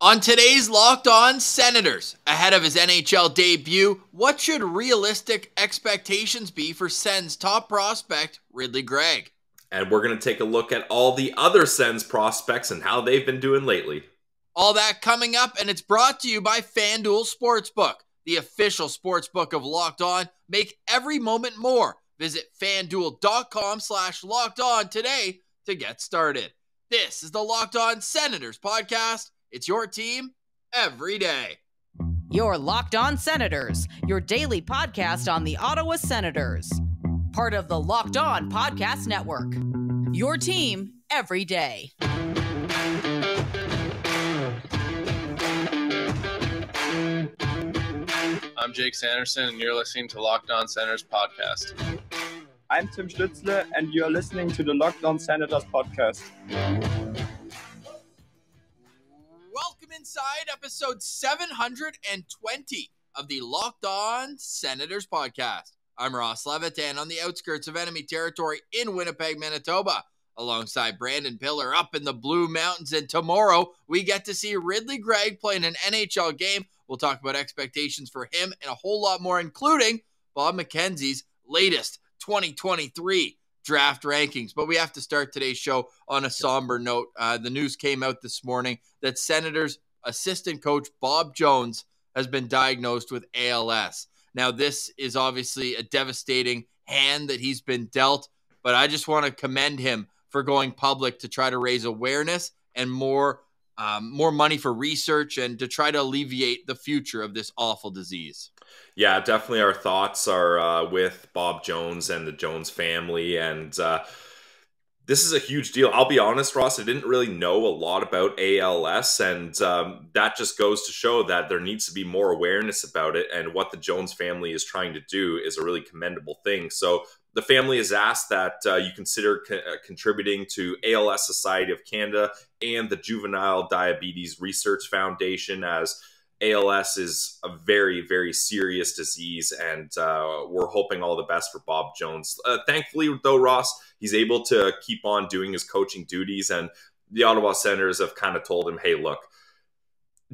On today's Locked On Senators, ahead of his NHL debut, what should realistic expectations be for Sens top prospect Ridly Greig? And we're going to take a look at all the other Sens prospects and how they've been doing lately. All that coming up, and it's brought to you by FanDuel Sportsbook, the official sportsbook of Locked On. Make every moment more. Visit FanDuel.com/LockedOn today to get started. This is the Locked On Senators podcast. It's your team every day. Your Locked On Senators, your daily podcast on the Ottawa Senators. Part of the Locked On Podcast Network. Your team every day. I'm Jake Sanderson, and you're listening to Locked On Senators podcast. I'm Tim Stützle, and you're listening to the Locked On Senators podcast. Welcome inside episode 720 of the Locked On Senators podcast. I'm Ross Levitan on the outskirts of enemy territory in Winnipeg, Manitoba, alongside Brandon Piller up in the Blue Mountains. And tomorrow we get to see Ridly Greig play in an NHL game. We'll talk about expectations for him and a whole lot more, including Bob McKenzie's latest 2023 draft rankings. But we have to start today's show on a somber note. The news came out this morning that Senators Assistant Coach Bob Jones has been diagnosed with ALS. Now, this is obviously a devastating hand that he's been dealt, but I just want to commend him for going public to try to raise awareness and more money for research and to try to alleviate the future of this awful disease. Yeah, definitely our thoughts are with Bob Jones and the Jones family, and this is a huge deal. I'll be honest, Ross, I didn't really know a lot about ALS, and that just goes to show that there needs to be more awareness about it, and what the Jones family is trying to do is a really commendable thing. So the family has asked that you consider contributing to ALS Society of Canada and the Juvenile Diabetes Research Foundation, as ALS is a very, very serious disease, and we're hoping all the best for Bob Jones. Thankfully, though, Ross, he's able to keep on doing his coaching duties, and the Ottawa Senators have kind of told him, hey, look,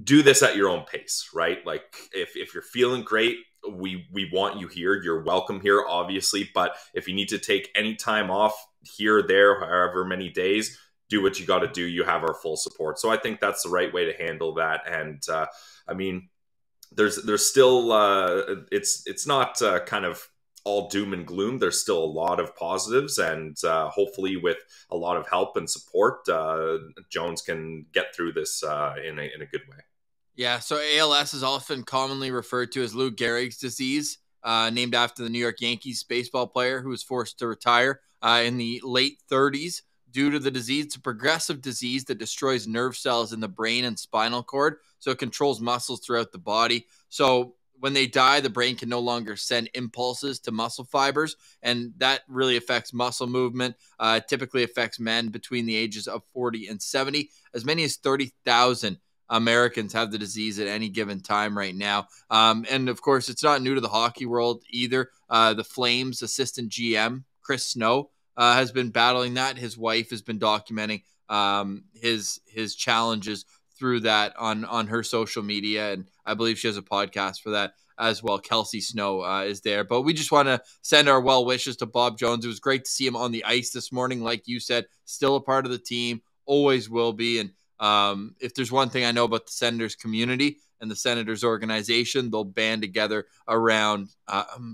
do this at your own pace, right? Like, if you're feeling great, we want you here. You're welcome here, obviously, but if you need to take any time off here or there, however many days, do what you got to do. You have our full support. So I think that's the right way to handle that. And I mean, there's still it's not kind of all doom and gloom. There's still a lot of positives, and hopefully with a lot of help and support, Jones can get through this in a good way. Yeah, so ALS is often commonly referred to as Lou Gehrig's disease, named after the New York Yankees baseball player who was forced to retire in the late 30s due to the disease. It's a progressive disease that destroys nerve cells in the brain and spinal cord, so it controls muscles throughout the body. So when they die, the brain can no longer send impulses to muscle fibers, and that really affects muscle movement. Typically affects men between the ages of 40 and 70. As many as 30,000 Americans have the disease at any given time right now. And of course, it's not new to the hockey world either. The Flames assistant GM, Chris Snow, has been battling that. His wife has been documenting his challenges through that on her social media, and I believe she has a podcast for that as well. Kelsey Snow is there. But we just want to send our well wishes to Bob Jones. It was great to see him on the ice this morning. Like you said, still a part of the team, always will be. And if there's one thing I know about the Senators community and the Senators organization, they'll band together around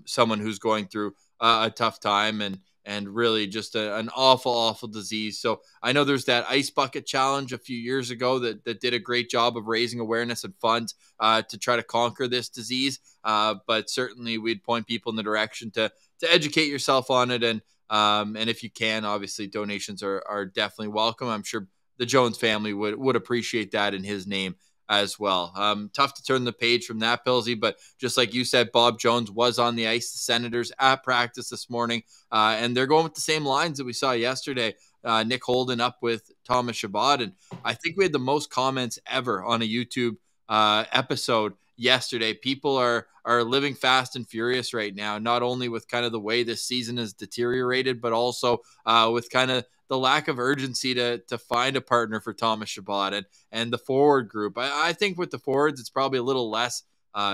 someone who's going through a tough time and really just an awful, awful disease. So I know there's that ice bucket challenge a few years ago that did a great job of raising awareness and funds to try to conquer this disease. But certainly we'd point people in the direction to educate yourself on it. And if you can, obviously donations are definitely welcome. I'm sure the Jones family would appreciate that in his name as well. Tough to turn the page from that, Pillsy, but just like you said, Bob Jones was on the ice, the Senators at practice this morning, and they're going with the same lines that we saw yesterday. Nick Holden up with Thomas Chabot, and I think we had the most comments ever on a YouTube episode yesterday. People are living fast and furious right now, not only with kind of the way this season has deteriorated, but also with kind of the lack of urgency to find a partner for Thomas Chabot and the forward group. I think with the forwards, it's probably a little less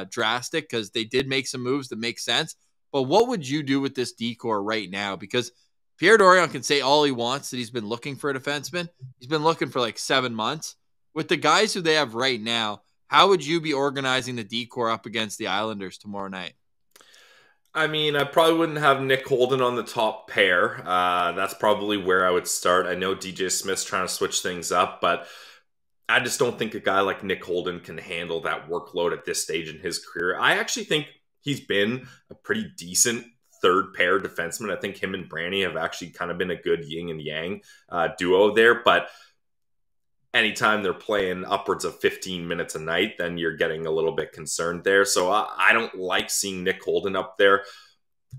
drastic because they did make some moves that make sense. But what would you do with this decor right now? Because Pierre Dorion can say all he wants that he's been looking for a defenseman. He's been looking for like 7 months. With the guys who they have right now, how would you be organizing the decor up against the Islanders tomorrow night? I mean, I probably wouldn't have Nick Holden on the top pair. That's probably where I would start. I know DJ Smith's trying to switch things up, but I just don't think a guy like Nick Holden can handle that workload at this stage in his career. I actually think he's been a pretty decent third pair defenseman. I think him and Branny have actually kind of been a good yin and yang duo there, but anytime they're playing upwards of 15 minutes a night, then you're getting a little bit concerned there. So I don't like seeing Nick Holden up there.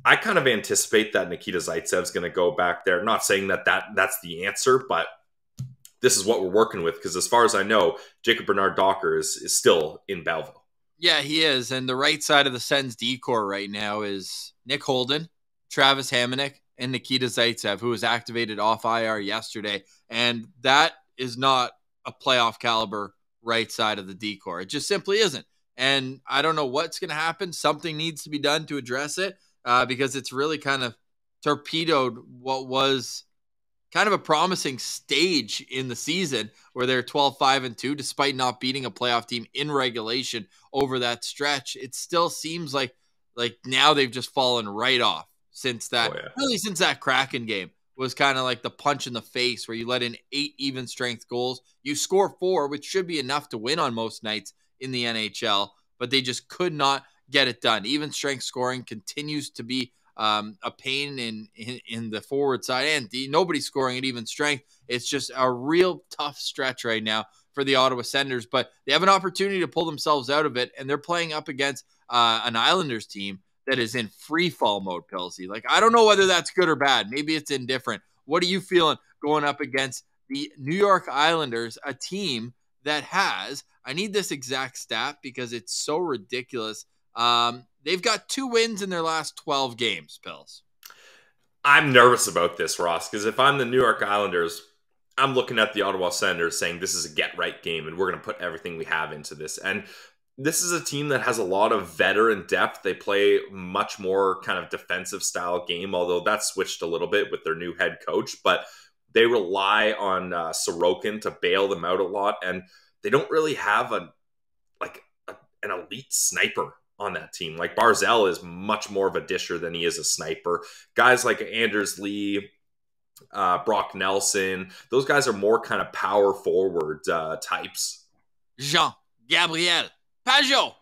I kind of anticipate that Nikita Zaitsev's going to go back there. Not saying that's the answer, but this is what we're working with, because as far as I know, Jacob Bernard-Docker is still in Belleville. Yeah, he is. And the right side of the Sens decor right now is Nick Holden, Travis Hamonic, and Nikita Zaitsev, who was activated off IR yesterday. And that is not a playoff caliber right side of the decor. It just simply isn't. And I don't know what's going to happen. Something needs to be done to address it because it's really kind of torpedoed what was kind of a promising stage in the season where they're 12-5-2, despite not beating a playoff team in regulation over that stretch. It still seems like now they've just fallen right off since that, really since that Kraken game was kind of like the punch in the face where you let in 8 even strength goals. You score 4, which should be enough to win on most nights in the NHL, but they just could not get it done. Even strength scoring continues to be a pain in the forward side, and nobody's scoring at even strength. It's just a real tough stretch right now for the Ottawa Senators, but they have an opportunity to pull themselves out of it, and they're playing up against an Islanders team that is in free fall mode, Pilsy. Like, I don't know whether that's good or bad. Maybe it's indifferent. What are you feeling going up against the New York Islanders, a team that has, I need this exact stat because it's so ridiculous. They've got 2 wins in their last 12 games, Pils. I'm nervous about this, Ross, because if I'm the New York Islanders, I'm looking at the Ottawa Senators saying this is a get-right game, and we're going to put everything we have into this. And this is a team that has a lot of veteran depth. They play much more kind of defensive style game, although that's switched a little bit with their new head coach. But they rely on Sorokin to bail them out a lot, and they don't really have an elite sniper on that team. Like, Barzal is much more of a disher than he is a sniper. Guys like Anders Lee, Brock Nelson, those guys are more kind of power forward types. Jean-Gabriel Pageau.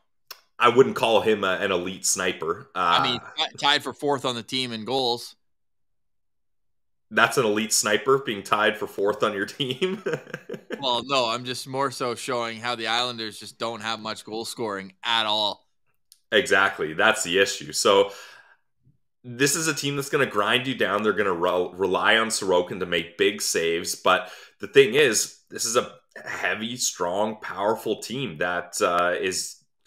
I wouldn't call him an elite sniper. Tied for 4th on the team in goals. That's an elite sniper, being tied for 4th on your team? Well, no, I'm just more so showing how the Islanders just don't have much goal scoring at all. Exactly. That's the issue. So this is a team that's going to grind you down. They're going to rely on Sorokin to make big saves. But the thing is, this is a heavy, strong, powerful team that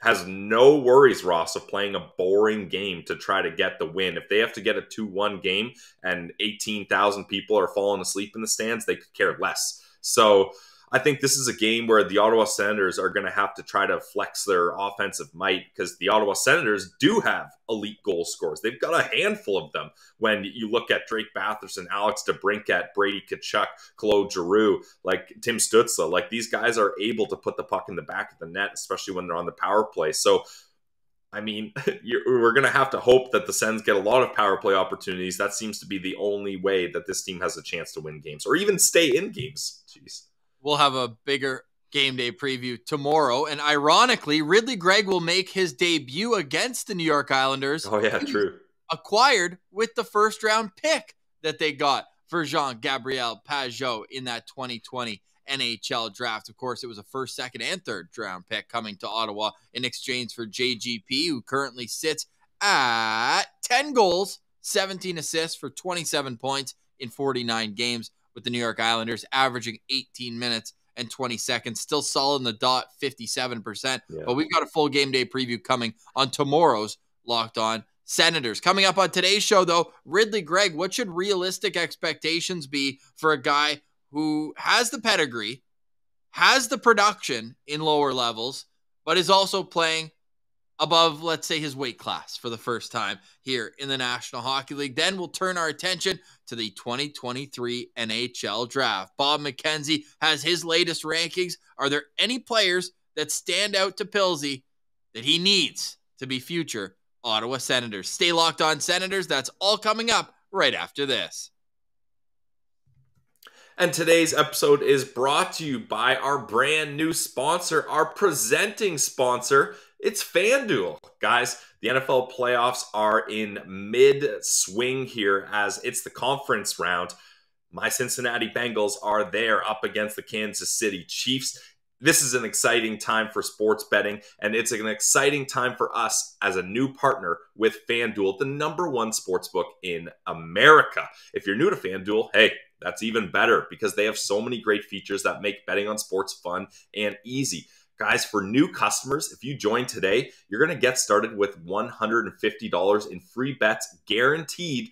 has no worries, Ross, of playing a boring game to try to get the win. If they have to get a 2-1 game and 18,000 people are falling asleep in the stands, they could care less. So I think this is a game where the Ottawa Senators are going to have to try to flex their offensive might, because the Ottawa Senators do have elite goal scorers. They've got a handful of them. When you look at Drake Batherson, Alex DeBrincat, Brady Tkachuk, Claude Giroux, like Tim Stützle, like these guys are able to put the puck in the back of the net, especially when they're on the power play. So, I mean, we're going to have to hope that the Sens get a lot of power play opportunities. That seems to be the only way that this team has a chance to win games or even stay in games. Jeez. We'll have a bigger game day preview tomorrow. And ironically, Ridley Greig will make his debut against the New York Islanders. Oh, yeah, true. Acquired with the 1st round pick that they got for Jean-Gabriel Pageau in that 2020 NHL draft. Of course, it was a 1st, 2nd, and 3rd round pick coming to Ottawa in exchange for JGP, who currently sits at 10 goals, 17 assists for 27 points in 49 games with the New York Islanders, averaging 18 minutes and 20 seconds. Still solid in the dot, 57%. Yeah. But we've got a full game day preview coming on tomorrow's Locked On Senators. Coming up on today's show, though, Ridley Greig, what should realistic expectations be for a guy who has the pedigree, has the production in lower levels, but is also playing above, let's say, his weight class for the first time here in the National Hockey League? Then we'll turn our attention to the 2023 NHL Draft. Bob McKenzie has his latest rankings. Are there any players that stand out to Pilsy that he needs to be future Ottawa Senators? Stay locked on, Senators. That's all coming up right after this. And today's episode is brought to you by our brand new sponsor, our presenting sponsor. It's FanDuel. Guys, the NFL playoffs are in mid-swing here as it's the conference round. My Cincinnati Bengals are there up against the Kansas City Chiefs. This is an exciting time for sports betting, and it's an exciting time for us as a new partner with FanDuel, the #1 sportsbook in America. If you're new to FanDuel, hey, that's even better because they have so many great features that make betting on sports fun and easy. Guys, for new customers, if you join today, you're going to get started with $150 in free bets guaranteed.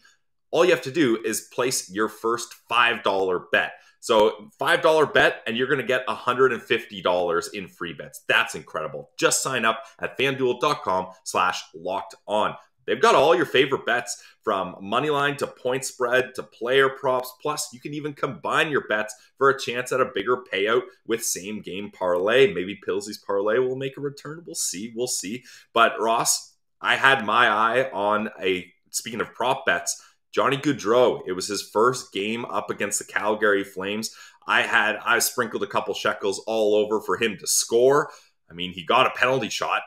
All you have to do is place your first $5 bet. So $5 bet and you're going to get $150 in free bets. That's incredible. Just sign up at FanDuel.com/lockedon. They've got all your favorite bets from moneyline to point spread to player props. Plus, you can even combine your bets for a chance at a bigger payout with same game parlay. Maybe Pilsy's parlay will make a return. We'll see. We'll see. But Ross, I had my eye on speaking of prop bets, Johnny Gaudreau. It was his first game up against the Calgary Flames. I sprinkled a couple shekels all over for him to score. I mean, he got a penalty shot.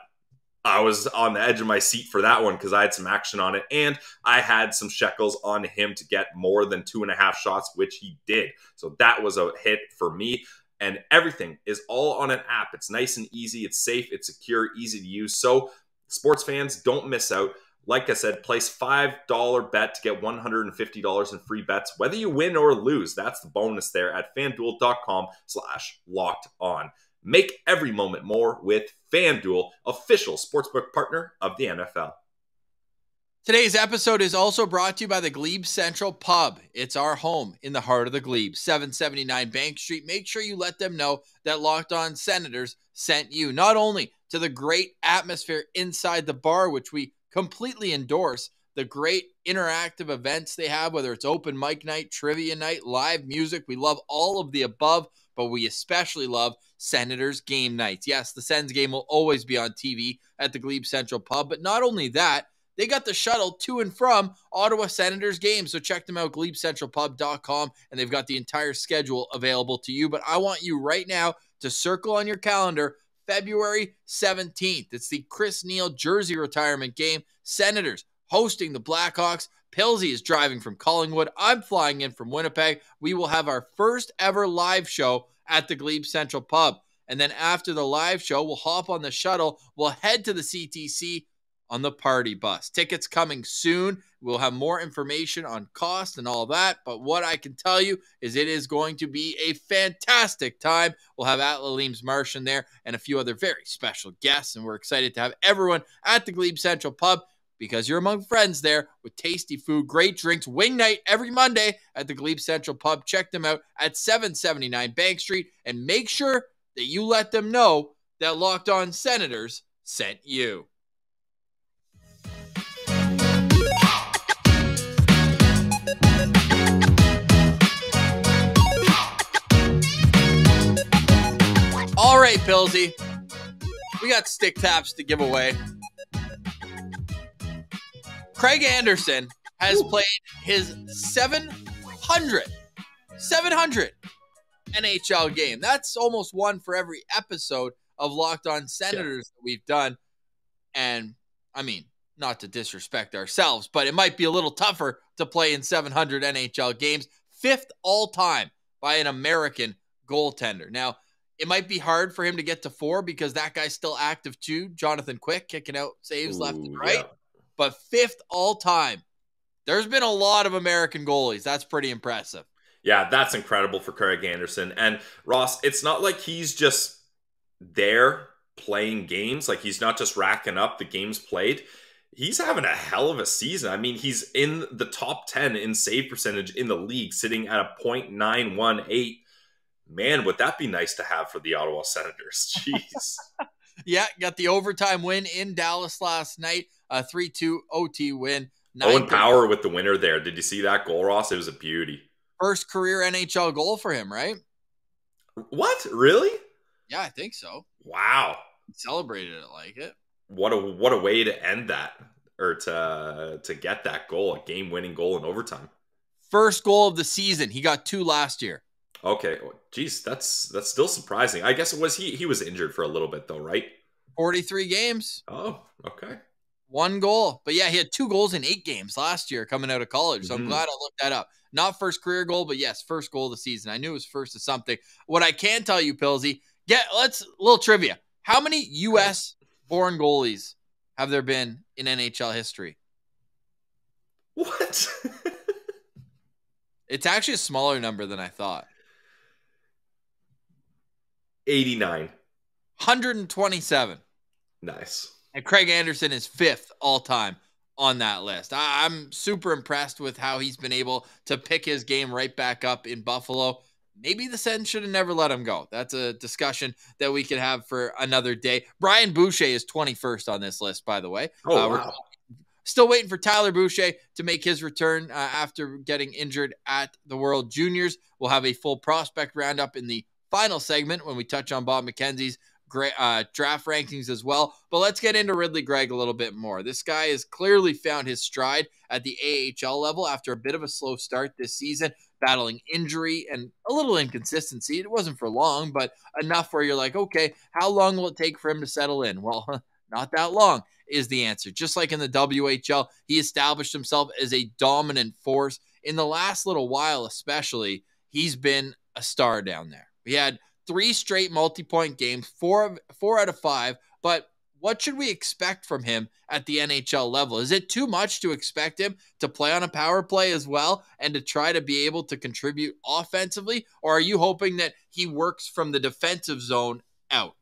I was on the edge of my seat for that one because I had some action on it, and I had some shekels on him to get more than 2.5 shots, which he did. So that was a hit for me, and everything is all on an app. It's nice and easy. It's safe. It's secure, easy to use. So sports fans, don't miss out. Like I said, place $5 bet to get $150 in free bets, whether you win or lose. That's the bonus there at FanDuel.com/lockedon. Make every moment more with FanDuel, official sportsbook partner of the NFL. Today's episode is also brought to you by the GLEBE Central Pub. It's our home in the heart of the Glebe, 779 Bank Street. Make sure you let them know that Locked On Senators sent you, not only to the great atmosphere inside the bar, which we completely endorse, the great interactive events they have, whether it's open mic night, trivia night, live music. We love all of the above, but we especially love Senators game nights. Yes, the Sens game will always be on TV at the GLEBE Central Pub, but not only that, they got the shuttle to and from Ottawa Senators games. So check them out, GLEBECentralPub.com, and they've got the entire schedule available to you. But I want you right now to circle on your calendar February 17th. It's the Chris Neil jersey retirement game. Senators hosting the Blackhawks. Pilsy is driving from Collingwood. I'm flying in from Winnipeg. We will have our first ever live show at the Glebe Central Pub. And then after the live show, we'll hop on the shuttle. We'll head to the CTC on the party bus. Tickets coming soon. We'll have more information on cost and all that. But what I can tell you is it is going to be a fantastic time. We'll have Atla-Leams Martian there and a few other very special guests. And we're excited to have everyone at the Glebe Central Pub because you're among friends there with tasty food, great drinks, wing night every Monday at the Glebe Central Pub. Check them out at 779 Bank Street and make sure that you let them know that Locked On Senators sent you. All right, Pilsy, we got stick taps to give away. Craig Anderson has played his 700 NHL game. That's almost one for every episode of Locked On Senators that we've done. And, I mean, not to disrespect ourselves, but it might be a little tougher to play in 700 NHL games. 5th all-time by an American goaltender. Now, it might be hard for him to get to 4 because that guy's still active too. Jonathan Quick kicking out saves left and right. Yeah. But 5th all-time. There's been a lot of American goalies. That's pretty impressive. Yeah, that's incredible for Craig Anderson. And Ross, it's not like he's just there playing games. Like, he's not just racking up the games played. He's having a hell of a season. I mean, he's in the top 10 in save percentage in the league, sitting at a .918. Man, would that be nice to have for the Ottawa Senators? Jeez. Yeah, got the overtime win in Dallas last night, a 3-2 OT win. Owen Power with the winner there. Did you see that goal, Ross? It was a beauty. First career NHL goal for him, right? What? Really? Yeah, I think so. Wow. He celebrated it like it. What a way to end that, or to get that goal, a game-winning goal in overtime. First goal of the season. He got 2 last year. Okay. Geez, that's still surprising. I guess he was injured for a little bit though, right? 43 games. Oh, okay. 1 goal. But yeah, he had 2 goals in 8 games last year coming out of college. So I'm glad I looked that up. Not first career goal, but yes, first goal of the season. I knew it was first of something. What I can tell you, Pillsy, let's little trivia. How many U.S. born goalies have there been in NHL history? What? It's actually a smaller number than I thought. 89. 127. Nice. And Craig Anderson is 5th all-time on that list. I'm super impressed with how he's been able to pick his game right back up in Buffalo. Maybe the Sens should have never let him go. That's a discussion that we could have for another day. Brian Boucher is 21st on this list, by the way. Oh, wow. We're still waiting for Tyler Boucher to make his return after getting injured at the World Juniors. We'll have a full prospect roundup in the final segment when we touch on Bob McKenzie's draft rankings as well. But let's get into Ridly Greig a little bit more. This guy has clearly found his stride at the AHL level after a bit of a slow start this season, battling injury and a little inconsistency. It wasn't for long, but enough where you're like, okay, how long will it take for him to settle in? Well, not that long is the answer. Just like in the WHL, he established himself as a dominant force. In the last little while especially, he's been a star down there. We had 3 straight multi-point games, 4 out of 5, but what should we expect from him at the NHL level? Is it too much to expect him to play on a power play as well and to try to be able to contribute offensively? Or are you hoping that he works from the defensive zone out?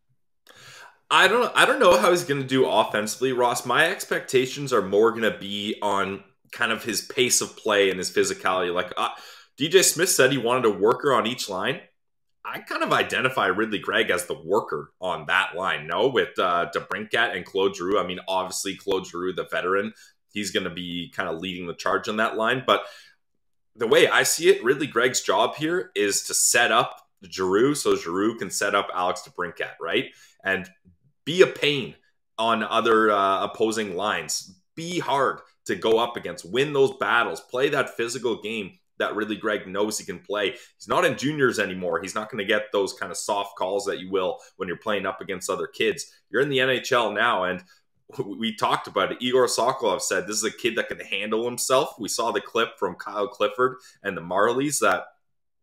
I don't know how he's going to do offensively, Ross. My expectations are more going to be on kind of his pace of play and his physicality. Like DJ Smith said he wanted a worker on each line. I kind of identify Ridly Greig as the worker on that line, no? With DeBrincat and Claude Giroux. I mean, obviously, Claude Giroux, the veteran, he's going to be kind of leading the charge on that line. But the way I see it, Ridly Greig's job here is to set up Giroux so Giroux can set up Alex DeBrincat, right? And be a pain on other opposing lines. Be hard to go up against. Win those battles. Play that physical game that Ridly Greig knows he can play. He's not in juniors anymore. He's not going to get those kind of soft calls that you will when you're playing up against other kids. You're in the NHL now, and we talked about it. Igor Sokolov said this is a kid that can handle himself. We saw the clip from Kyle Clifford and the Marlies that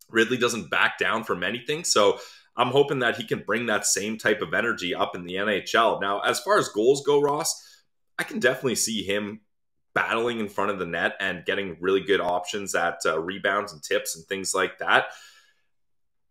Ridly doesn't back down from anything. So I'm hoping that he can bring that same type of energy up in the NHL. Now, as far as goals go, Ross, I can definitely see him battling in front of the net and getting really good options at rebounds and tips and things like that.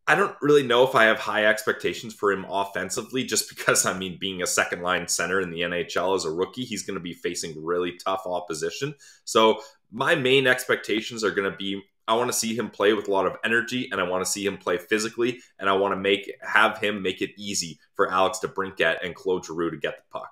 I don't really know if I have high expectations for him offensively, just because, I mean, being a second-line center in the NHL as a rookie, he's going to be facing really tough opposition. So my main expectations are going to be, I want to see him play with a lot of energy, and I want to see him play physically, and I want to have him make it easy for Alex DeBrincat and Claude Giroux to get the puck.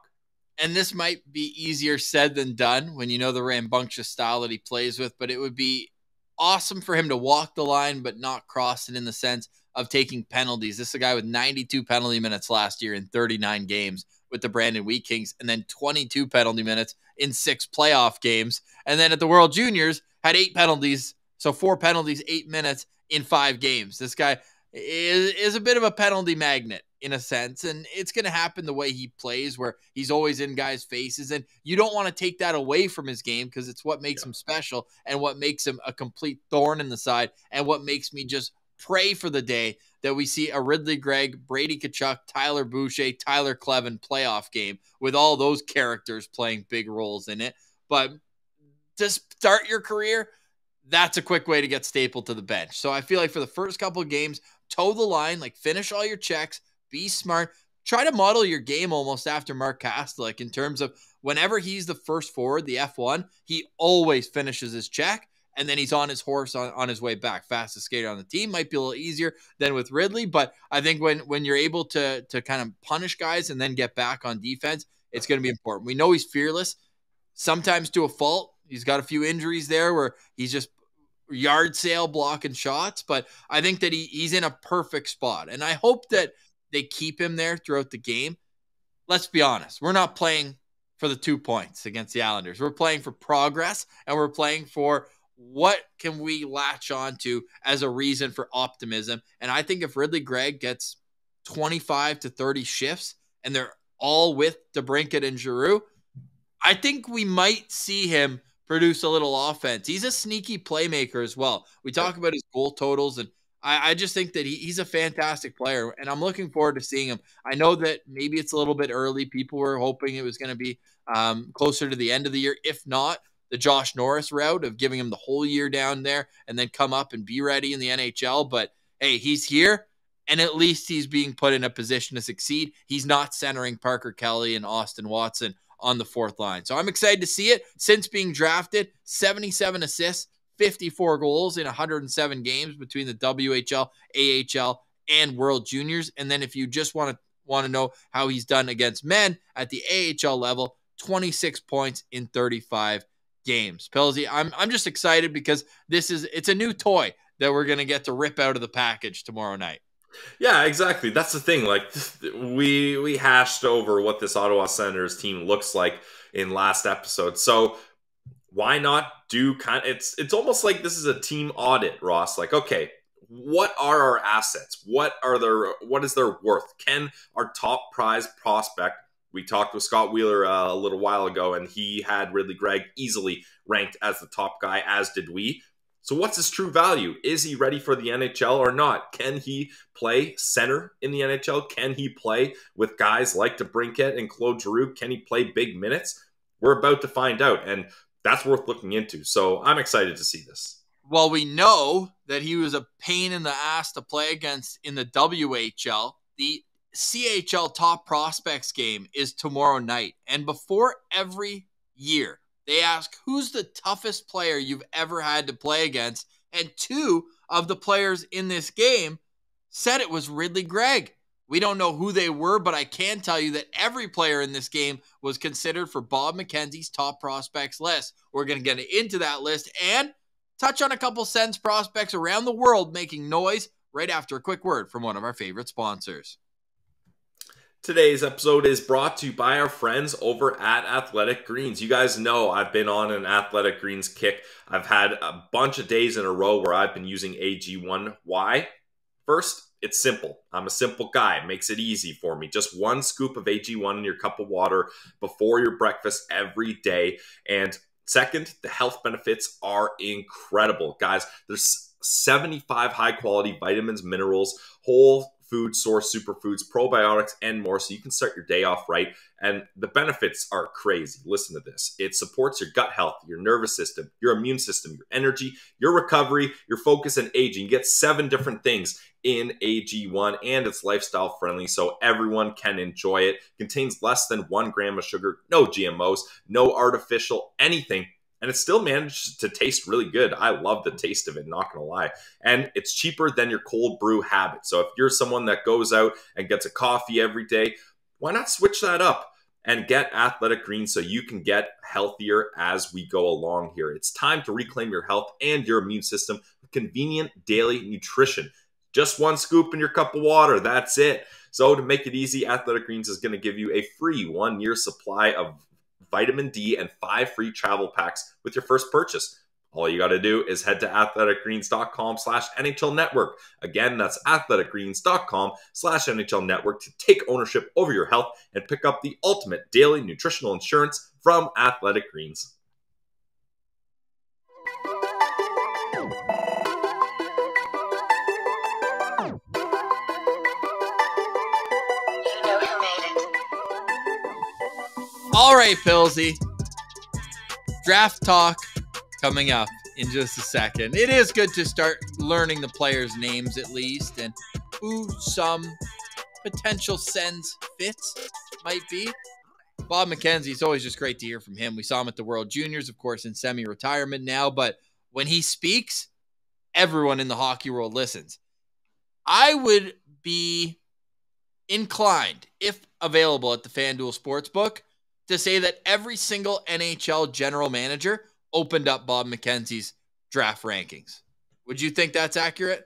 And this might be easier said than done when you know the rambunctious style that he plays with, but it would be awesome for him to walk the line but not cross it in the sense of taking penalties. This is a guy with 92 penalty minutes last year in 39 games with the Brandon Wheat Kings, and then 22 penalty minutes in 6 playoff games. And then at the World Juniors had 8 penalties, so 4 penalties, 8 minutes in 5 games. This guy is a bit of a penalty magnet in a sense, and it's going to happen the way he plays, where he's always in guys' faces, and you don't want to take that away from his game because it's what makes him special and what makes him a complete thorn in the side, and what makes me just pray for the day that we see a Ridly Greig, Brady Tkachuk, Tyler Boucher, Tyler Kleven playoff game with all those characters playing big roles in it. But to start your career, that's a quick way to get stapled to the bench. So I feel like for the first couple of games, toe the line, like finish all your checks, be smart, try to model your game almost after Mark Kastelik in terms of whenever he's the first forward, the F1, he always finishes his check, and then he's on his horse on his way back. Fastest skater on the team. Might be a little easier than with Ridley, but I think when you're able to kind of punish guys and then get back on defense, it's going to be important. We know he's fearless, sometimes to a fault. He's got a few injuries there where he's just yard sale blocking shots, but I think that he's in a perfect spot, and I hope that they keep him there throughout the game. Let's be honest. We're not playing for the 2 points against the Islanders. We're playing for progress, and we're playing for what can we latch on to as a reason for optimism. And I think if Ridley Greig gets 25 to 30 shifts and they're all with DeBrincat and Giroux, I think we might see him produce a little offense. He's a sneaky playmaker as well. We talk about his goal totals, and I just think that he's a fantastic player, and I'm looking forward to seeing him. I know that maybe it's a little bit early. People were hoping it was going to be closer to the end of the year. If not, the Josh Norris route of giving him the whole year down there and then come up and be ready in the NHL. But, hey, he's here, and at least he's being put in a position to succeed. He's not centering Parker Kelly and Austin Watson on the fourth line. So I'm excited to see it. Since being drafted, 77 assists, 54 goals in 107 games between the WHL, AHL, and World Juniors. And then if you just want to know how he's done against men at the AHL level, 26 points in 35 games. Pilsy, I'm just excited because it's a new toy that we're going to get to rip out of the package tomorrow night. Yeah, exactly. That's the thing. Like, we hashed over what this Ottawa Senators team looks like in last episode. So why not do it's almost like this is a team audit, Ross. Like, okay, what are our assets? What is their worth? Can our top prize prospect, we talked with Scott Wheeler a little while ago, and he had Ridley Greig easily ranked as the top guy, as did we. So what's his true value? Is he ready for the NHL or not? Can he play center in the NHL? Can he play with guys like DeBrincat and Claude Giroux? Can he play big minutes? We're about to find out, and that's worth looking into. So I'm excited to see this. Well, we know that he was a pain in the ass to play against in the WHL. The CHL Top Prospects game is tomorrow night. And before every year, they ask, who's the toughest player you've ever had to play against? And two of the players in this game said it was Ridley Greig. We don't know who they were, but I can tell you that every player in this game was considered for Bob McKenzie's top prospects list. We're going to get into that list and touch on a couple Sens prospects around the world making noise right after a quick word from one of our favorite sponsors. Today's episode is brought to you by our friends over at Athletic Greens. You guys know I've been on an Athletic Greens kick. I've had a bunch of days in a row where I've been using AG1. Why? First, it's simple. I'm a simple guy. It makes it easy for me. Just one scoop of AG1 in your cup of water before your breakfast every day. And second, the health benefits are incredible. Guys, there's 75 high-quality vitamins, minerals, whole food source superfoods, probiotics, and more, so you can start your day off right. And the benefits are crazy. Listen to this. It supports your gut health, your nervous system, your immune system, your energy, your recovery, your focus, and aging. You get 7 different things in AG1, and it's lifestyle friendly, so everyone can enjoy it. Contains less than 1 gram of sugar, no GMOs, no artificial anything. And it still managed to taste really good. I love the taste of it, not gonna lie. And it's cheaper than your cold brew habit. So if you're someone that goes out and gets a coffee every day, why not switch that up and get Athletic Greens so you can get healthier as we go along here. It's time to reclaim your health and your immune system with convenient daily nutrition. Just 1 scoop in your cup of water, that's it. So to make it easy, Athletic Greens is gonna give you a free 1-year supply of vitamin D and 5 free travel packs with your first purchase. All you got to do is head to athleticgreens.com/NHL Network. Again, that's athleticgreens.com/NHL Network to take ownership over your health and pick up the ultimate daily nutritional insurance from Athletic Greens. All right, Pilsy. Draft talk coming up. in just a second. It is good to start learning the players' names at least and who some potential Sens fits might be. Bob McKenzie, it's always just great to hear from him. We saw him at the World Juniors, of course, in semi-retirement now, but when he speaks, everyone in the hockey world listens. I would be inclined, if available at the FanDuel Sportsbook, to say that every single NHL general manager opened up Bob McKenzie's draft rankings. Would you think that's accurate?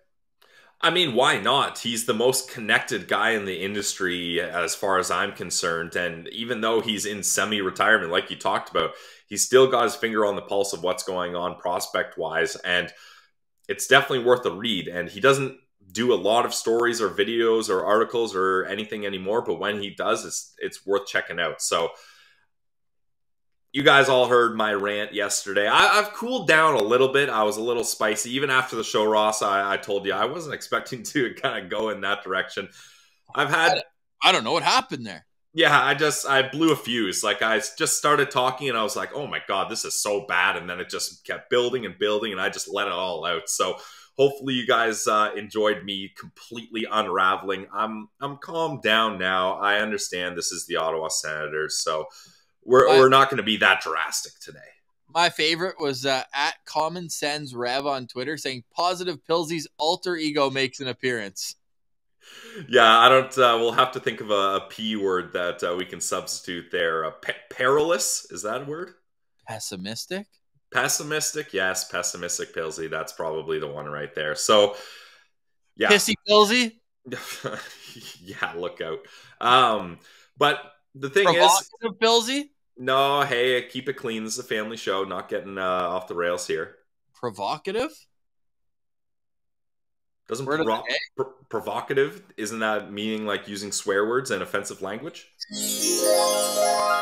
I mean, why not? He's the most connected guy in the industry as far as I'm concerned. And even though he's in semi-retirement, like you talked about, he's still got his finger on the pulse of what's going on prospect-wise. And it's definitely worth a read. And he doesn't do a lot of stories or videos or articles or anything anymore. But when he does, it's worth checking out. So you guys all heard my rant yesterday. I've cooled down a little bit. I was a little spicy. Even after the show, Ross, I told you I wasn't expecting to kind of go in that direction. I don't know what happened there. Yeah, I blew a fuse. Like, I just started talking and I was like, oh my God, this is so bad. And then it just kept building and building and I just let it all out. So hopefully you guys enjoyed me completely unraveling. I'm calmed down now. I understand this is the Ottawa Senators. So we're not going to be that drastic today. My favorite was at Common Sens Rev on Twitter saying positive Pilsey's alter ego makes an appearance. Yeah, I don't. We'll have to think of a P word that we can substitute there. Perilous, is that a word? Pessimistic. Pessimistic, yes, pessimistic Pilsey. That's probably the one right there. So, yeah, Pissy Pilsey. Yeah, look out. But the thing is, Pilsey. No, hey, keep it clean. This is a family show, not getting off the rails here. Provocative? Doesn't provocative, isn't that meaning like using swear words and offensive language?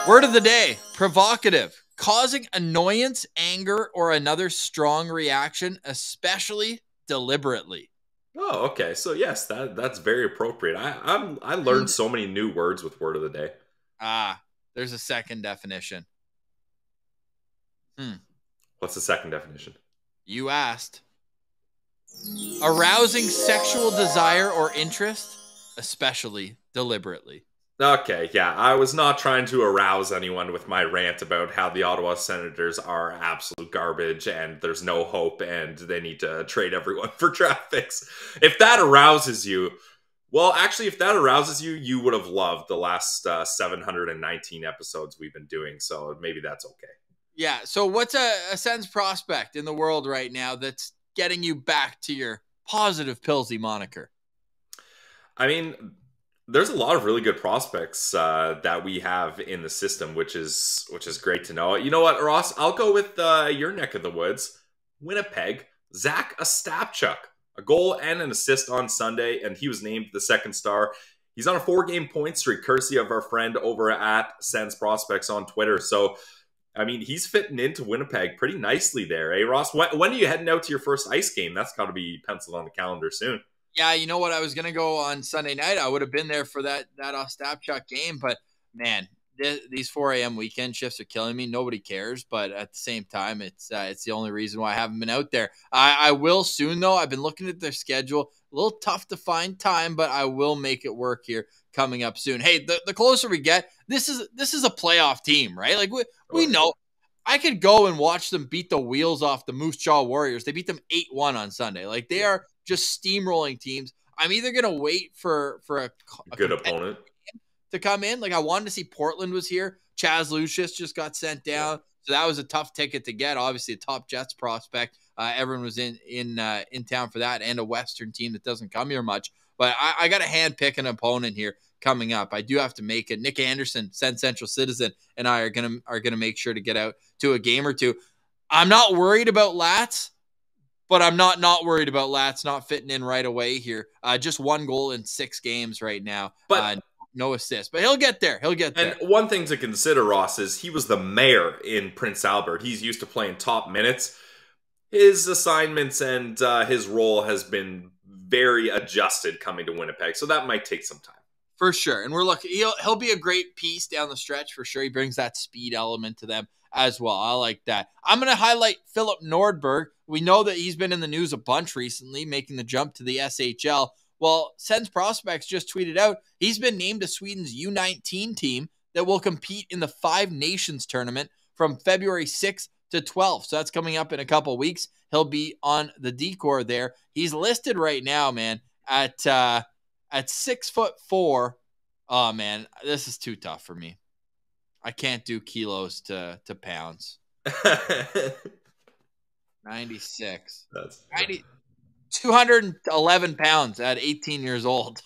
Word of the day, provocative. Causing annoyance, anger, or another strong reaction, especially deliberately. Oh, okay. So yes, that's very appropriate. I learned so many new words with word of the day. There's a second definition. What's the second definition? You asked. Arousing sexual desire or interest, especially deliberately. Okay, yeah. I was not trying to arouse anyone with my rant about how the Ottawa Senators are absolute garbage and there's no hope and they need to trade everyone for draft picks. If that arouses you... Well, actually, if that arouses you, you would have loved the last 719 episodes we've been doing. So maybe that's okay. Yeah. So what's a Sens prospect in the world right now that's getting you back to your positive Pilsey moniker? I mean, there's a lot of really good prospects that we have in the system, which is great to know. You know what, Ross? I'll go with your neck of the woods, Winnipeg. Zach Ostapchuk. A goal and an assist on Sunday, and he was named the second star. He's on a 4-game point streak, courtesy of our friend over at Sens Prospects on Twitter. So, I mean, he's fitting into Winnipeg pretty nicely there, eh, Ross? When are you heading out to your first ice game? That's got to be penciled on the calendar soon. Yeah, you know what? I was going to go on Sunday night. I would have been there for that Ostapchuk game, but, man, these 4 a.m. weekend shifts are killing me. Nobody cares, but at the same time, it's the only reason why I haven't been out there. I will soon, though. I've been looking at their schedule. A little tough to find time, but I will make it work here coming up soon. Hey, the closer we get, this is a playoff team, right? Like we know. I could go and watch them beat the wheels off the Moose Jaw Warriors. They beat them 8-1 on Sunday. Like, they are just steamrolling teams. I'm either going to wait for a good opponent to come in. Like, I wanted to see Portland was here. Chaz Lucius just got sent down. So that was a tough ticket to get. Obviously, a top Jets prospect. Everyone was in town for that, and a Western team that doesn't come here much. But I got to hand pick an opponent here coming up. I do have to make it. Nick Anderson, Sens Central Citizen, and I are gonna make sure to get out to a game or two. I'm not worried about Latz, but I'm not worried about Latz not fitting in right away here. Just 1 goal in 6 games right now. But no assist, but he'll get there. And one thing to consider, Ross, is he was the mayor in Prince Albert. He's used to playing top minutes. His assignments and his role has been very adjusted coming to Winnipeg, so that might take some time. For sure, and we're lucky. He'll be a great piece down the stretch for sure. He brings that speed element to them as well. I like that. I'm going to highlight Philip Nordberg. We know that he's been in the news a bunch recently, making the jump to the SHL. Well, Sens Prospects just tweeted out he's been named to Sweden's U19 team that will compete in the Five Nations tournament from February 6th to 12th. So that's coming up in a couple weeks. He'll be on the decor there. He's listed right now, man, at 6'4". Oh man, this is too tough for me. I can't do kilos to pounds. 96. That's 211 pounds at 18 years old.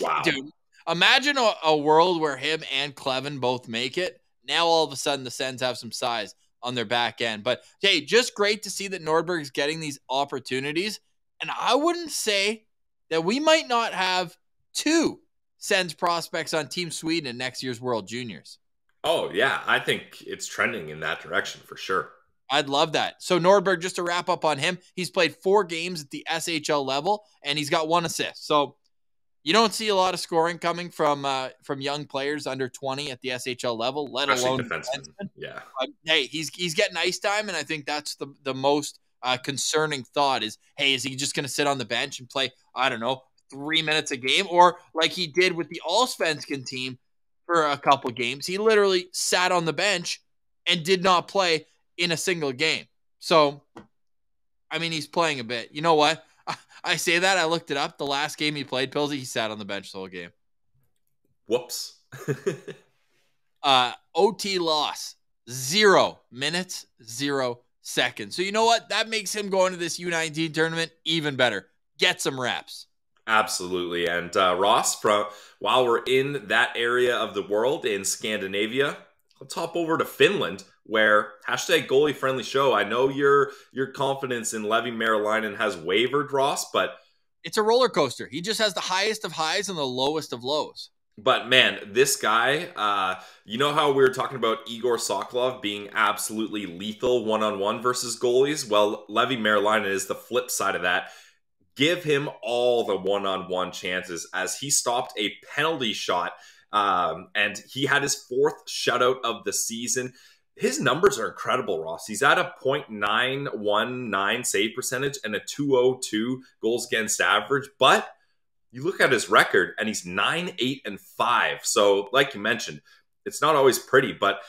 Wow. Dude, imagine a world where him and Clevin both make it. Now all of a sudden the Sens have some size on their back end. But hey, just great to see that Nordberg is getting these opportunities. And I wouldn't say that we might not have two Sens prospects on Team Sweden in next year's World Juniors. Oh, yeah. I think it's trending in that direction for sure. I'd love that. So Nordberg, just to wrap up on him, he's played 4 games at the SHL level, and he's got 1 assist. So you don't see a lot of scoring coming from young players under 20 at the SHL level, let alone defensemen. Yeah. Hey, he's getting ice time, and I think that's the most concerning thought is, hey, is he just going to sit on the bench and play, I don't know, 3 minutes a game? Or like he did with the Allsvenskan team for a couple games, he literally sat on the bench and did not play in a single game. So, I mean, he's playing a bit. You know what? I say that. I looked it up. The last game he played, Pillsy, he sat on the bench the whole game. Whoops. OT loss. 0 minutes, 0 seconds. So you know what? That makes him going to this U19 tournament even better. Get some reps. Absolutely. And Ross, while we're in that area of the world in Scandinavia, let's hop over to Finland, where #goalie-friendly show. I know your confidence in Levi Meriläinen has wavered, Ross, but it's a roller coaster. He just has the highest of highs and the lowest of lows. But man, this guy, you know how we were talking about Igor Sokolov being absolutely lethal one-on-one versus goalies? Well, Levi Meriläinen is the flip side of that. Give him all the one-on-one chances as he stopped a penalty shot, and he had his 4th shutout of the season. His numbers are incredible, Ross. He's at a .919 save percentage and a .202 goals against average. But you look at his record, and he's 9-8-5. So, like you mentioned, it's not always pretty, but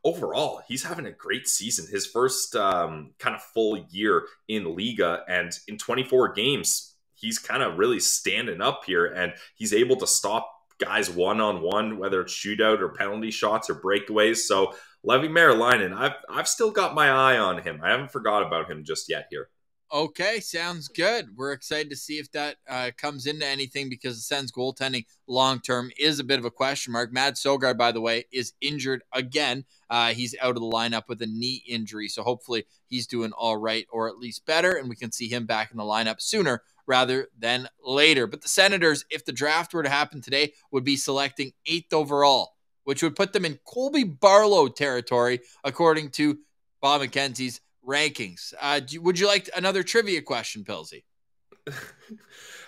overall, he's having a great season. His first kind of full year in Liga, and in 24 games, he's kind of really standing up here, and he's able to stop guys one-on-one, whether it's shootout or penalty shots or breakaways. So Levi Meriläinen, I've still got my eye on him. I haven't forgot about him just yet here. Okay, sounds good. We're excited to see if that comes into anything, because the Sens goaltending long-term is a bit of a question mark. Mads Søgaard, by the way, is injured again. He's out of the lineup with a knee injury, so hopefully he's doing all right, or at least better, and we can see him back in the lineup sooner rather than later. But the Senators, if the draft were to happen today, would be selecting 8th overall, which would put them in Colby Barlow territory, according to Bob McKenzie's rankings. Would you like another trivia question, Pilsy?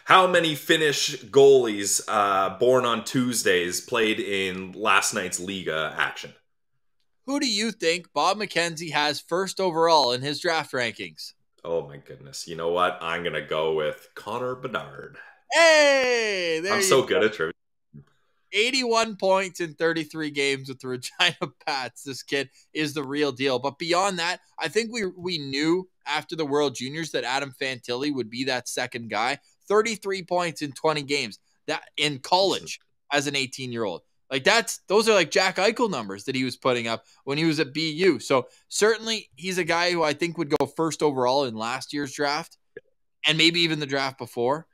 How many Finnish goalies born on Tuesdays played in last night's Liga action? Who do you think Bob McKenzie has 1st overall in his draft rankings? Oh my goodness. You know what? I'm going to go with Connor Bedard. Hey! I'm so good at trivia. 81 points in 33 games with the Regina Pats. This kid is the real deal. But beyond that, I think we knew after the World Juniors that Adam Fantilli would be that second guy. 33 points in 20 games that in college as an 18-year-old. Like those are like Jack Eichel numbers that he was putting up when he was at BU. So certainly he's a guy who I think would go 1st overall in last year's draft and maybe even the draft before.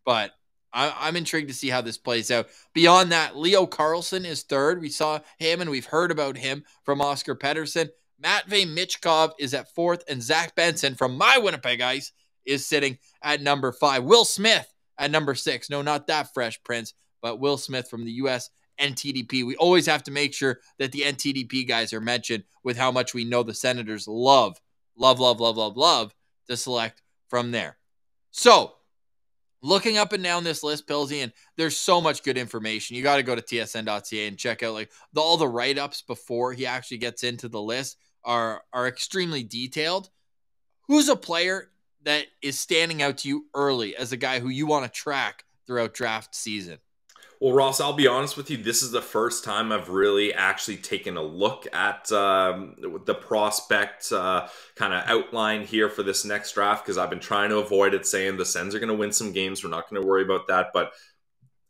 But I'm intrigued to see how this plays out. Beyond that, Leo Carlson is 3rd. We saw him and we've heard about him from Oscar Pettersson. Matvei Michkov is at 4th, and Zach Benson from my Winnipeg Ice is sitting at number 5. Will Smith at number 6. No, not that Fresh Prince, but Will Smith from the U.S. NTDP. We always have to make sure that the NTDP guys are mentioned with how much we know the Senators love to select from there. So, looking up and down this list, Pillsy, and there's so much good information. You got to go to tsn.ca and check out like all the write-ups before he actually gets into the list are extremely detailed. Who's a player that is standing out to you early as a guy who you want to track throughout draft season? Well, Ross, I'll be honest with you. This is the first time I've really actually taken a look at the prospect kind of outline here for this next draft, because I've been trying to avoid it, saying the Sens are going to win some games. We're not going to worry about that. But,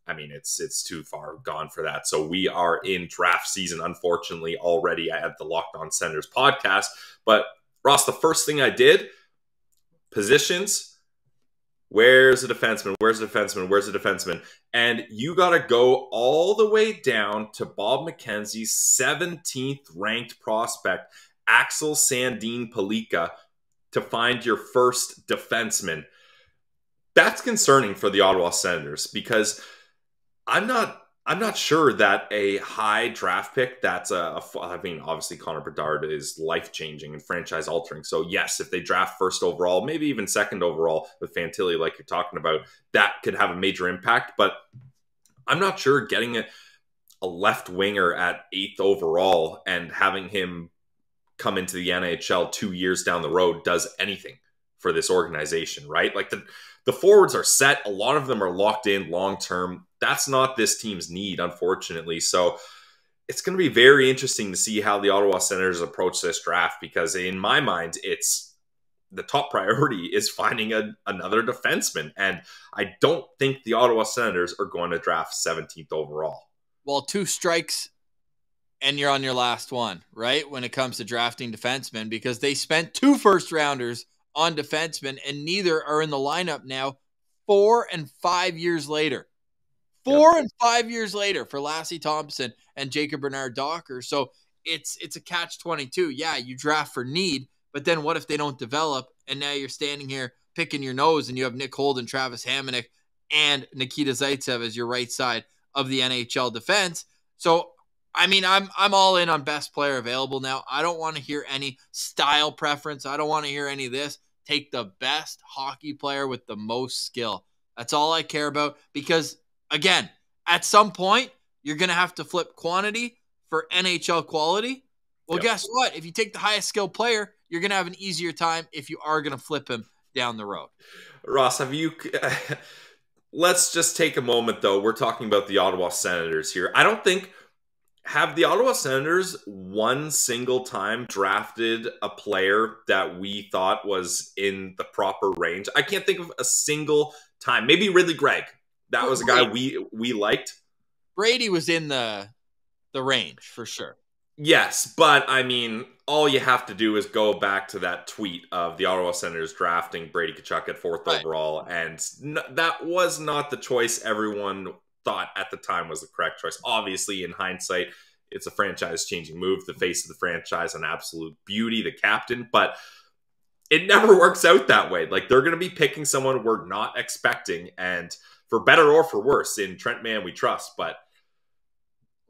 I mean, it's too far gone for that. So we are in draft season, unfortunately, already at the Locked On Senators podcast. But, Ross, the first thing I did, positions. Where's the defenseman? Where's the defenseman? Where's the defenseman? And you got to go all the way down to Bob McKenzie's 17th ranked prospect, Axel Sandin Pellikka, to find your first defenseman. That's concerning for the Ottawa Senators, because I'm not sure that a high draft pick that's I mean, obviously Connor Bedard is life-changing and franchise-altering. So, yes, if they draft first overall, maybe even second overall with Fantilli, like you're talking about, that could have a major impact. But I'm not sure getting a left winger at 8th overall and having him come into the NHL 2 years down the road does anything for this organization, right? Like the forwards are set. A lot of them are locked in long-term. That's not this team's need, unfortunately. So it's going to be very interesting to see how the Ottawa Senators approach this draft, because in my mind, it's the top priority is finding another defenseman. And I don't think the Ottawa Senators are going to draft 17th overall. Well, 2 strikes and you're on your last one, right? When it comes to drafting defensemen, because they spent 2 first-rounders on defensemen, and neither are in the lineup now 4 and 5 years later. 4 and 5 years later for Lassie Thompson and Jacob Bernard-Docker. So it's a catch-22. Yeah, you draft for need, but then what if they don't develop, and now you're standing here picking your nose and you have Nick Holden, Travis Hamonic, and Nikita Zaitsev as your right side of the NHL defense. So, I mean, I'm all in on best player available now. I don't want to hear any style preference. I don't want to hear any of this. Take the best hockey player with the most skill. That's all I care about, because, again, at some point, you're going to have to flip quantity for NHL quality. Well, Guess what? If you take the highest skill player, you're going to have an easier time if you are going to flip him down the road. Ross, have you... Let's just take a moment, though. We're talking about the Ottawa Senators here. I don't think... Have the Ottawa Senators one single time drafted a player that we thought was in the proper range? I can't think of a single time. Maybe Ridley Greig. That was a guy we liked. Brady was in the range for sure. Yes, but I mean, all you have to do is go back to that tweet of the Ottawa Senators drafting Brady Tkachuk at 4th overall, and that was not the choice everyone thought at the time was the correct choice. Obviously, in hindsight, it's a franchise-changing move. The face of the franchise, an absolute beauty, the captain, but it never works out that way. Like, they're going to be picking someone we're not expecting, and for better or for worse, in Trent Mann we trust, but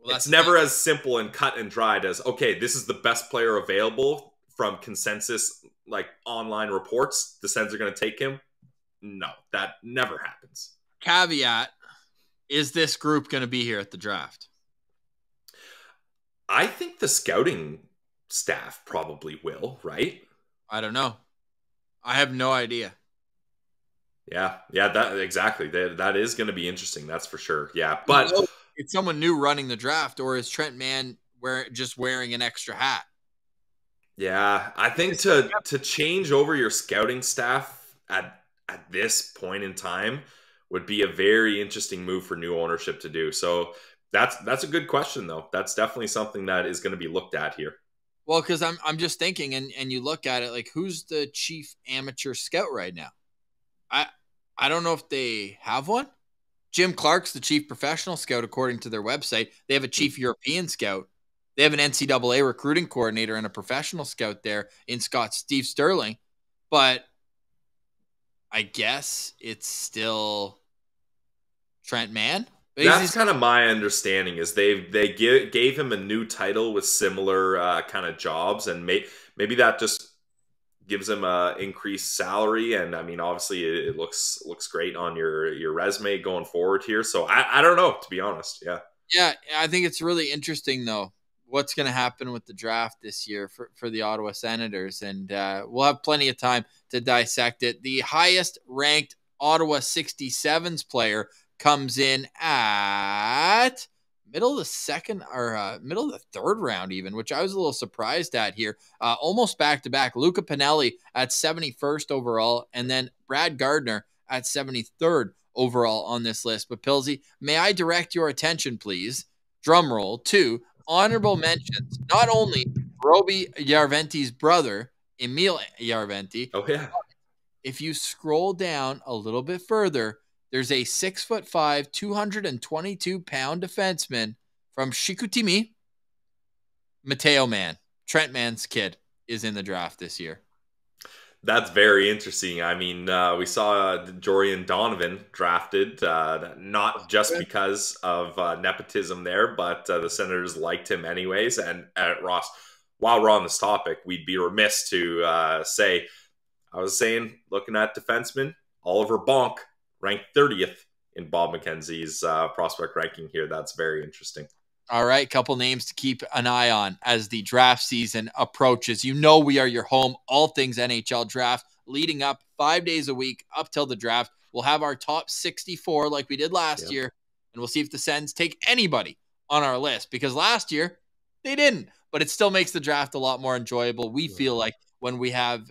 it's never as simple and cut and dried as, okay, this is the best player available from consensus, like online reports. The Sens are going to take him. No, that never happens. Caveat, is this group going to be here at the draft? I think the scouting staff probably will, right? I don't know. I have no idea. Yeah, that exactly. That is going to be interesting. That's for sure. Yeah, but it's someone new running the draft, or is Trent Mann just wearing an extra hat? Yeah, I think to change over your scouting staff at this point in time would be a very interesting move for new ownership to do. So that's a good question, though. That's definitely something that is going to be looked at here. Well, because I'm just thinking, and you look at it, like, who's the chief amateur scout right now? I don't know if they have one. Jim Clark's the chief professional scout, according to their website. They have a chief European scout. They have an NCAA recruiting coordinator and a professional scout there in Steve Sterling. But I guess it's still Trent Mann. That's kind of my understanding, is they gave him a new title with similar kind of jobs, and maybe that just gives him a increased salary, and I mean, obviously, it looks great on your resume going forward here. So I don't know, to be honest. Yeah, I think it's really interesting though what's going to happen with the draft this year for the Ottawa Senators, and we'll have plenty of time to dissect it. The highest ranked Ottawa 67s player comes in at middle of the second or middle of the third round even, which I was a little surprised at here. Almost back-to-back. Luca Pinelli at 71st overall, and then Brad Gardner at 73rd overall on this list. But Pilsy, may I direct your attention, please, drum roll, to honorable mentions. Not only Roby Järventi's brother, Emil Järventi. Oh, yeah. If you scroll down a little bit further, there's a 6'5", 222-pound defenseman from Chicoutimi. Matteo Mann, Trent Mann's kid, is in the draft this year. That's very interesting. I mean, we saw Jorian Donovan drafted, not just because of nepotism there, but the Senators liked him anyways. And Ross, while we're on this topic, we'd be remiss to say, I was saying, looking at defensemen, Oliver Bonk, ranked 30th in Bob McKenzie's prospect ranking here. That's very interesting. All right, couple names to keep an eye on as the draft season approaches. You know we are your home, all things NHL draft, leading up 5 days a week up till the draft. We'll have our top 64 like we did last year, and we'll see if the Sens take anybody on our list, because last year they didn't, but it still makes the draft a lot more enjoyable. We feel like when we have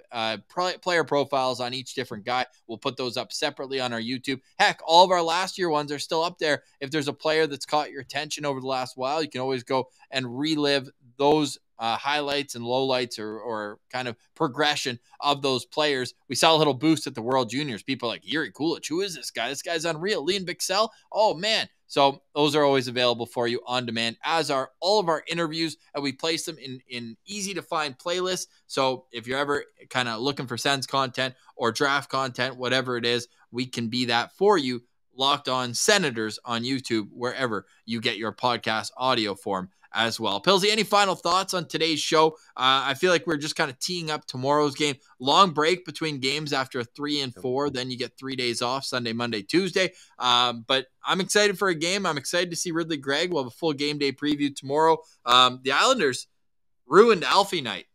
player profiles on each different guy, we'll put those up separately on our YouTube. Heck, all of our last year ones are still up there. If there's a player that's caught your attention over the last while, you can always go and relive those highlights and lowlights or kind of progression of those players. We saw a little boost at the World Juniors. People are like, Yuri Kulich, who is this guy? This guy's unreal. Liam Bixell? Oh, man. So those are always available for you on demand, as are all of our interviews, and we place them in easy-to-find playlists. So if you're ever kind of looking for Sens content or draft content, whatever it is, we can be that for you. Locked On Senators on YouTube, wherever you get your podcast audio form as well. Pilsy, any final thoughts on today's show? I feel like we're just kind of teeing up tomorrow's game. Long break between games after 3 and 4. Then you get 3 days off, Sunday, Monday, Tuesday. But I'm excited for a game. I'm excited to see Ridley Greig. We'll have a full game day preview tomorrow. The Islanders ruined Alfie night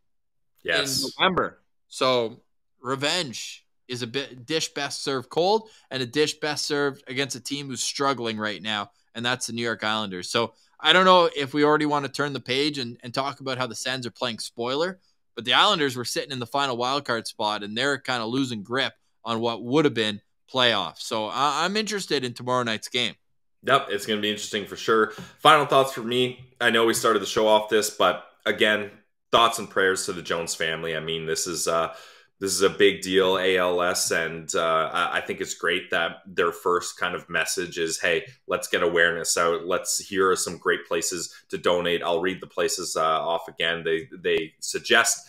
in November. So revenge is a dish best served cold, and a dish best served against a team who's struggling right now, and that's the New York Islanders. So I don't know if we already want to turn the page and talk about how the Sens are playing spoiler, but the Islanders were sitting in the final wildcard spot, and they're kind of losing grip on what would have been playoffs. So I'm interested in tomorrow night's game. Yep, it's going to be interesting for sure. Final thoughts for me. I know we started the show off this, but again, thoughts and prayers to the Jones family. I mean, this is a big deal, ALS, and I think it's great that their first kind of message is, hey, let's get awareness out. Here are some great places to donate. I'll read the places off again. They suggest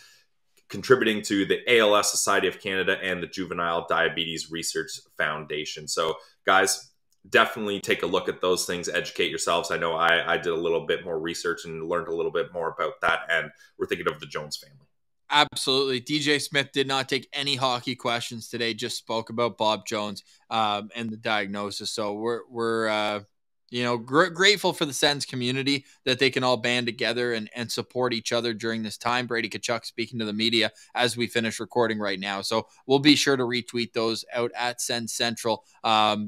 contributing to the ALS Society of Canada and the Juvenile Diabetes Research Foundation. So, guys, definitely take a look at those things, educate yourselves. I know I did a little bit more research and learned a little bit more about that, and we're thinking of the Jones family. Absolutely. DJ Smith did not take any hockey questions today, just spoke about Bob Jones and the diagnosis. So we're grateful for the Sens community that they can all band together and support each other during this time. Brady Tkachuk speaking to the media as we finish recording right now. So we'll be sure to retweet those out at Sens Central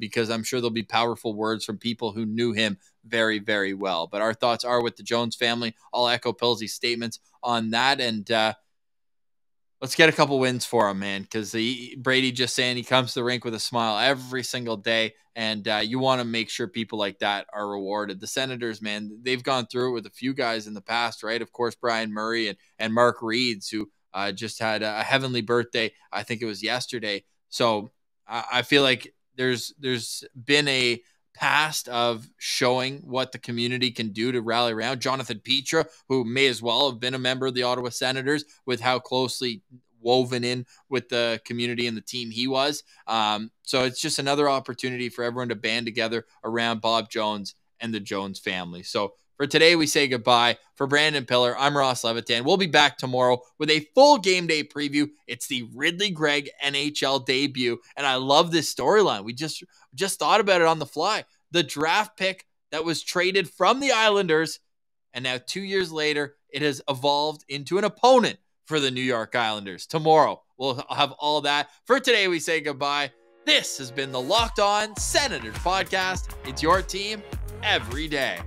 because I'm sure there'll be powerful words from people who knew him very, very well. But our thoughts are with the Jones family. I'll echo Pilsey's statements on that, and let's get a couple wins for him, man, because Brady just saying he comes to the rink with a smile every single day, and you want to make sure people like that are rewarded. The Senators, man, they've gone through it with a few guys in the past, right? Of course, Brian Murray and Mark Reeds, who just had a heavenly birthday. I think it was yesterday. So I feel like there's been a past of showing what the community can do to rally around. Jonathan Petra, who may as well have been a member of the Ottawa Senators with how closely woven in with the community and the team he was. So it's just another opportunity for everyone to band together around Bob Jones and the Jones family. So For today, we say goodbye. For Brandon Piller, I'm Ross Levitan. We'll be back tomorrow with a full game day preview. It's the Ridley Greig NHL debut, and I love this storyline. We just thought about it on the fly. The draft pick that was traded from the Islanders, and now 2 years later, it has evolved into an opponent for the New York Islanders. Tomorrow, we'll have all that. For today, we say goodbye. This has been the Locked On Senators podcast. It's your team every day.